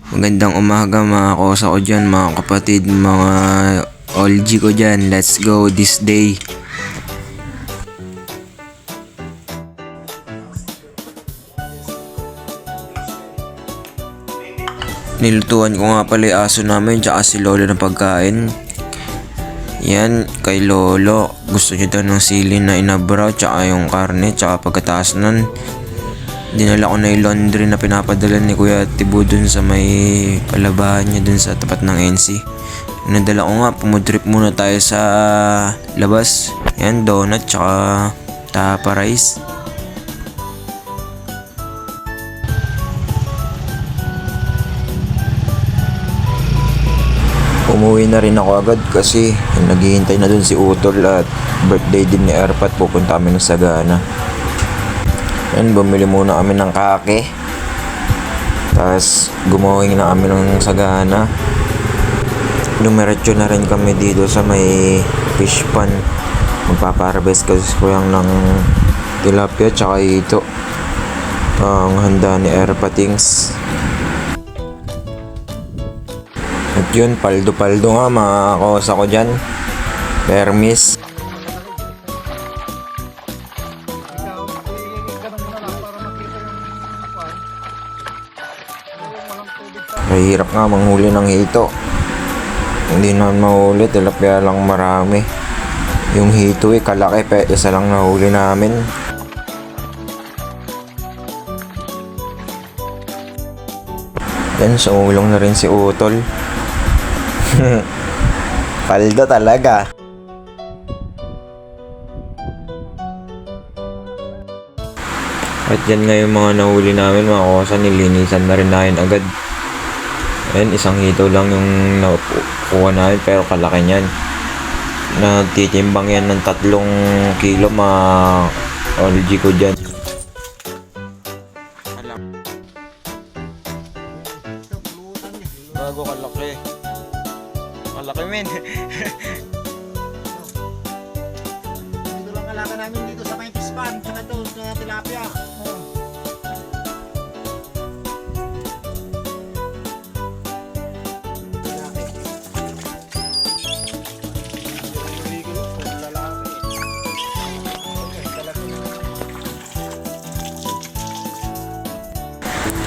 Magandang umaga mga kosa ko dyan, mga kapatid, mga OLG ko dyan. Let's go this day. Nilutuan ko nga pala yung aso namin tsaka si Lolo ng pagkain. Yan, kay Lolo. Gusto niya daw ng sili na inabraw tsaka yung karne tsaka pagkataas nun, dinala ko na yung laundry na pinapadala ni Kuya Tibo dun sa may palabahan niya dun sa tapat ng NC. Nadala ko nga, pumudrip muna tayo sa labas. Yan, donut tsaka tapa rice. Umuwi na rin ako agad kasi naghihintay na dun si Utol at birthday din ni Erpat. Pupunta kami ng Sagana. Yan, bumili muna kami ng kake. Tapos gumawing na kami ng Sagana. Dumiretso na rin kami dito sa may fish pan. Magpaparabes kasi kuyang ng tilapia tsaka ito. Ang handa ni Erpatings. At yun, paldo-paldo nga mga kosa ko dyan. Permis. Mahirap nga manghuli ng hito. Hindi naman mahuli, tilapia lang marami. Yung hito kalaki, isa lang nahuli namin. Yan, sumulong na rin si Utol. Paldo talaga. At yan nga yung mga nahuli namin mga kosa, nilinisan na rin namin agad. Ayan, isang hito lang yung nakuha namin pero kalaki niyan. Nagtitimbang yan ng 3 kilo mga OLG ko dyan. Bago kalaki. Malaki men. Dito lang alaga namin dito sa may pispan, tsaka ito sa tilapia.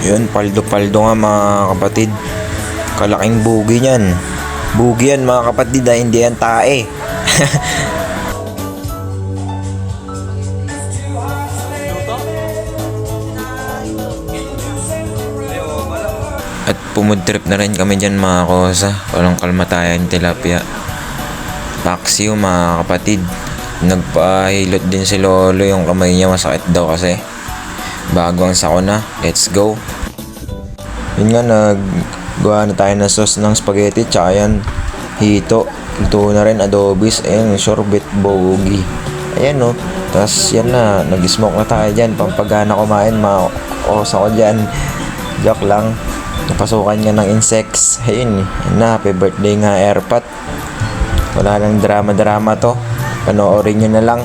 Yun, paldo-paldo nga mga kapatid. Kalaking bugi niyan. Bugi yan mga kapatid, hindi yan tae. At pumudrip na rin kami dyan mga kosa. Walang kalmatayan tilapia. Paksiw mga kapatid. Nagpahilot din si Lolo, yung kamay niya masakit daw kasi. Bago ang sakuna, let's go. Yun nga, naggawa na tayo ng sauce ng spaghetti tsaka yan, hito. Ito na rin, adobis. Ayan, sorbet bogi. Ayan no. Tapos yan na, nag-smoke na tayo dyan. Pampagana kumain, mga osa ko dyan. Joke lang. Napasukan niya ng insects. Ayun, yan na, happy birthday nga Erpat. Wala lang drama-drama to. Panoorin nyo na lang.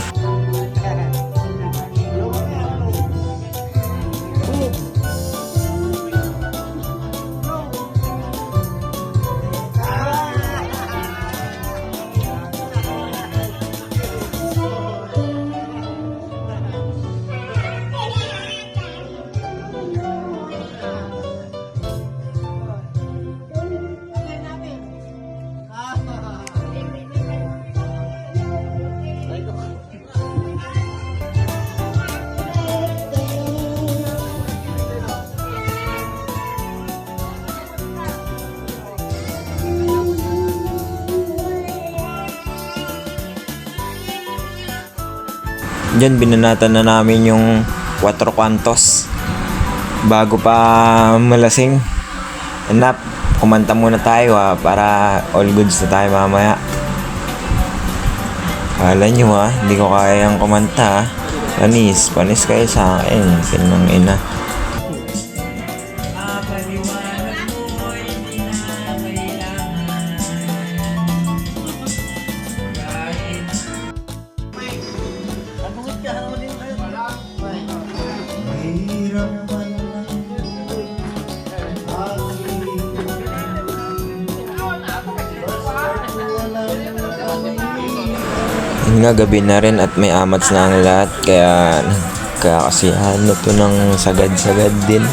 Diyan binanatan na namin yung 4 kwantos bago pa malasing. Enough, kumanta muna tayo para all goods na tayo mamaya. Kala nyo hindi ko kayang kumanta. Panis kayo sa akin. Sinang ina. Yun nga, gabi na rin at may amats na ang lahat. Kaya nagkakasiyahan na to ng sagad-sagad din.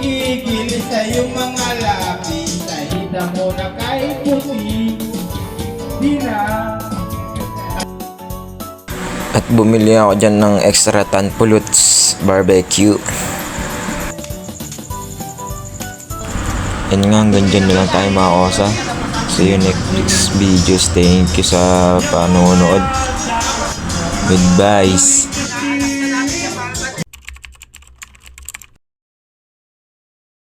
Gigigil sa iyong mga labi, tahida mo na kahit puti, di na. At bumili ako dyan ng extra tan puluts barbecue. Yan nga, hanggang dyan na lang tayo mga kosa. See you next videos. Thank you sa panonood. Goodbye.